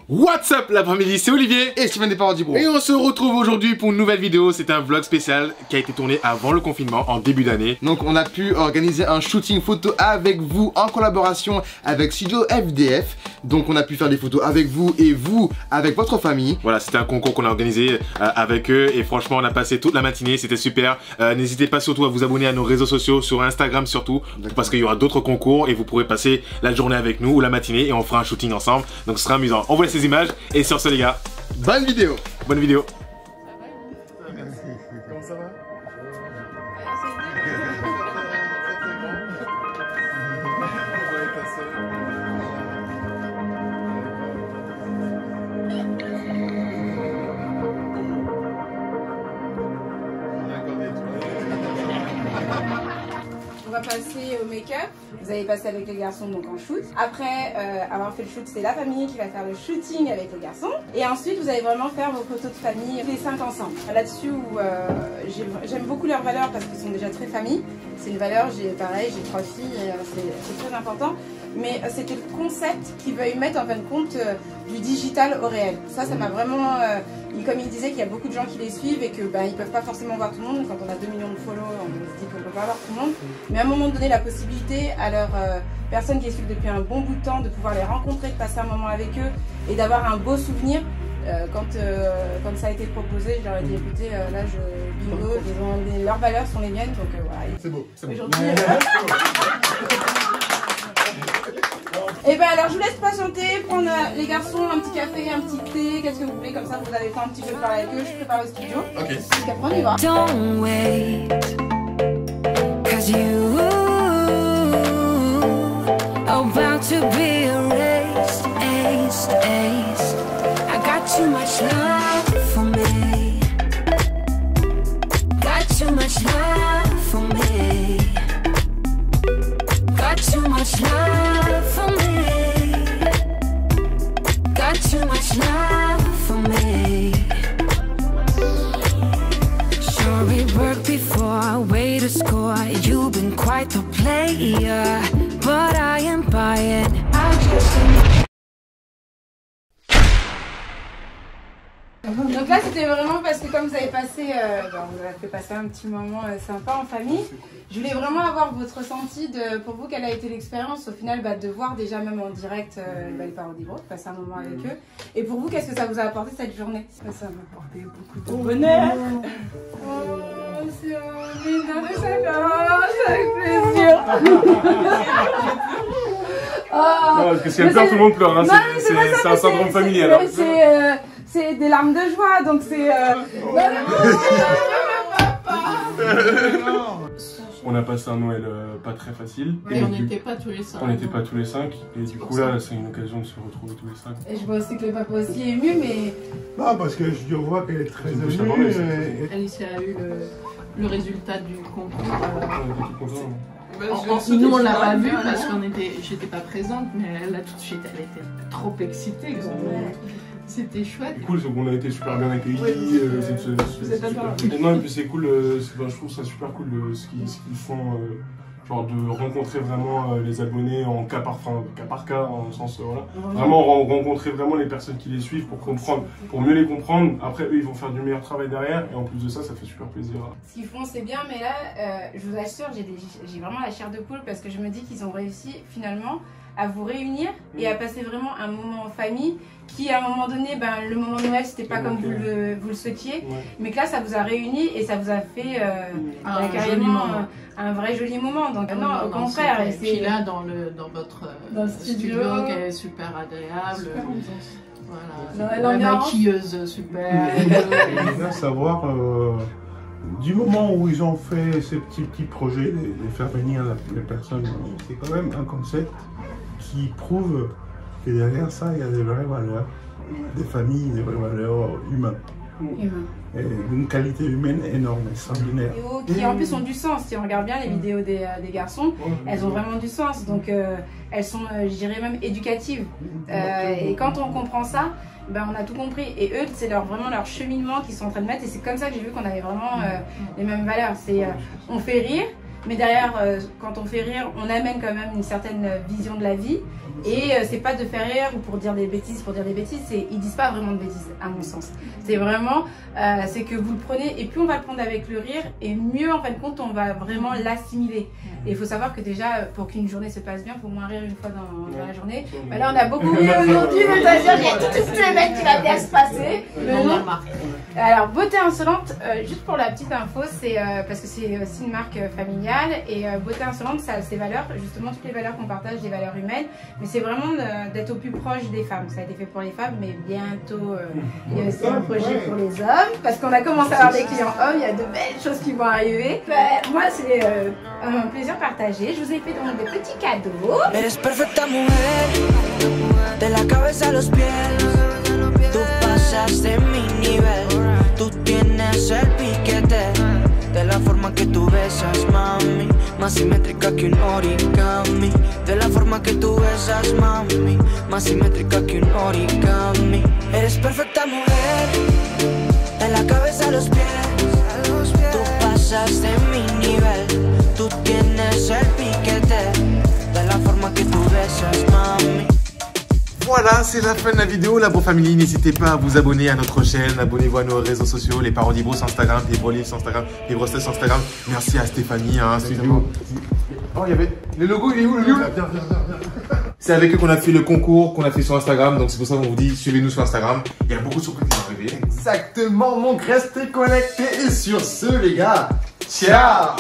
What's up l'après-midi, c'est Olivier et Steven des Paradis Bro. Et on se retrouve aujourd'hui pour une nouvelle vidéo. C'est un vlog spécial qui a été tourné avant le confinement, en début d'année. Donc on a pu organiser un shooting photo avec vous en collaboration avec Studio FDF. Donc on a pu faire des photos avec vous et vous avec votre famille. Voilà, c'était un concours qu'on a organisé avec eux. Et franchement on a passé toute la matinée, c'était super. N'hésitez pas surtout à vous abonner à nos réseaux sociaux, sur Instagram surtout. Parce qu'il y aura d'autres concours et vous pourrez passer la journée avec nous ou la matinée et on fera un shooting ensemble. Donc ce sera amusant. On vous laisse ces images et sur ce les gars, bonne vidéo. Bonne vidéo. Comment ça va? On va passer au make-up. Vous allez passer avec les garçons donc en shoot. Après avoir fait le shoot, c'est la famille qui va faire le shooting avec les garçons. Et ensuite, vous allez vraiment faire vos photos de famille, les 5 ensemble. Là-dessus, j'aime beaucoup leurs valeurs parce qu'ils sont déjà très famille. C'est une valeur, j'ai 3 filles, c'est très important. Mais c'était le concept qu'ils veulent mettre en fin de compte du digital au réel. Ça m'a vraiment... comme il disait qu'il y a beaucoup de gens qui les suivent et que ils peuvent pas forcément voir tout le monde. Quand on a 2 millions de follow, on se dit qu'on peut pas voir tout le monde. Mais à un moment donné, la possibilité à leurs personnes qui les suivent depuis un bon bout de temps de pouvoir les rencontrer, de passer un moment avec eux et d'avoir un beau souvenir. Quand ça a été proposé, je leur ai dit écoutez, là bingo, leurs valeurs sont les miennes, donc voilà. C'est beau, c'est beau. Et alors je vous laisse patienter, prendre les garçons un petit café, un petit thé, qu'est-ce que vous voulez, comme ça vous avez le temps un petit peu de parler avec eux, je prépare le studio. Ok. Jusqu'après on y va. Don't wait, 'cause you about to be erased, aced. I got too much love for me. Got too much love for me. Got too much love for me. Got too much love for me. Sure it worked before, way to score. You've been quite the player, but I am buying. I just Donc là c'était vraiment parce que comme vous avez passé, vous avez fait passer un petit moment sympa en famille, je voulais vraiment avoir votre ressenti pour vous, quelle a été l'expérience au final de voir déjà même en direct les Paradis Bro, de passer un moment avec eux. Et pour vous, qu'est-ce que ça vous a apporté cette journée? Ça m'a apporté beaucoup de bonheur. Oh, c'est avec plaisir. Non, parce que si elle pleure, tout le monde pleure, hein. C'est un syndrome familial. C'est des larmes de joie, donc c'est... On a passé un Noël pas très facile. Et on n'était pas tous les 5. On n'était pas tous les 5. Et du coup là, c'est une occasion de se retrouver tous les 5. Et je vois aussi que le papa aussi est ému, mais... Non, parce que je vois qu'elle est très émue. Alice a eu le résultat du concours. On était tout contents. Nous on l'a pas vu parce que j'étais pas présente, mais là tout de suite elle était trop excitée. C'était chouette. C'est cool, c'est qu'on a été super bien accueillis. Non, et puis c'est cool, je trouve ça super cool ce qu'ils font, genre de rencontrer vraiment les abonnés en cas par cas, en sens voilà. Vraiment rencontrer vraiment les personnes qui les suivent pour comprendre, pour mieux les comprendre. Après eux ils vont faire du meilleur travail derrière et en plus de ça, ça fait super plaisir. Ce qu'ils font c'est bien, mais là je vous assure j'ai vraiment la chair de poule parce que je me dis qu'ils ont réussi finalement à vous réunir et à passer vraiment un moment en famille qui à un moment donné, le moment de Noël c'était pas comme vous le souhaitiez, mais que là ça vous a réunis et ça vous a fait carrément un vrai joli moment. Donc non, au contraire. Et puis là dans votre studio qui est super agréable. Voilà, la maquilleuse super. J'aime bien savoir du moment où ils ont fait ces petits projets, de faire venir les personnes, c'est quand même un concept qui prouve que derrière ça, il y a des vraies valeurs, des familles, des vraies valeurs humaines. Et d'une qualité humaine énorme, extraordinaire. Qui en plus ont du sens. Si on regarde bien les vidéos des garçons, elles ont vraiment du sens. Donc elles sont, je dirais même, éducatives. Et quand on comprend ça, on a tout compris. Et eux, c'est vraiment leur cheminement qu'ils sont en train de mettre. Et c'est comme ça que j'ai vu qu'on avait vraiment les mêmes valeurs. C'est on fait rire, mais derrière, quand on fait rire, on amène quand même une certaine vision de la vie. Et c'est pas de faire rire ou pour dire des bêtises, ils disent pas vraiment de bêtises à mon sens. C'est vraiment, c'est que vous le prenez et plus on va le prendre avec le rire et mieux en fin de compte on va vraiment l'assimiler. Et il faut savoir que déjà pour qu'une journée se passe bien, il faut au moins rire une fois dans la journée. Bah là on a beaucoup ri aujourd'hui, c'est-à-dire qu'il y a toute une semaine qui va bien se passer. Alors Beauté Insolente, juste pour la petite info, c'est parce que c'est aussi une marque familiale et Beauté Insolente ça a ses valeurs, justement toutes les valeurs qu'on partage, des valeurs humaines. Mais c'est vraiment d'être au plus proche des femmes. Ça a été fait pour les femmes, mais bientôt il y a aussi un projet pour les hommes. Parce qu'on a commencé à avoir des clients hommes, il y a de belles choses qui vont arriver. Moi, c'est un plaisir partagé. Je vous ai fait donc des petits cadeaux. Eres perfecta mujer, de la cabeza a los pies. Tú pasas de mi nivel, tú tienes el piquete. De la forma que tú besas, mami, más simétrica que un origami. De la forma que tú besas, mami, más simétrica que un origami. Eres perfecta mujer, de la cabeza a los pies. Tú pasas de mi nivel, tú tienes el piquete. De la forma que tú besas, mami. Voilà, c'est la fin de la vidéo, la Bro Family. N'hésitez pas à vous abonner à notre chaîne, abonnez-vous à nos réseaux sociaux, les Parodies Bros sur Instagram, les Brolives sur Instagram, les Brosters sur Instagram. Merci à Stéphanie, studio. Oh, il y avait le logo, il est où le logo? C'est avec eux qu'on a fait le concours qu'on a fait sur Instagram, donc c'est pour ça qu'on vous dit suivez-nous sur Instagram. Il y a beaucoup de surprises qui vont arriver. Exactement, donc restez connectés et sur ce les gars, ciao.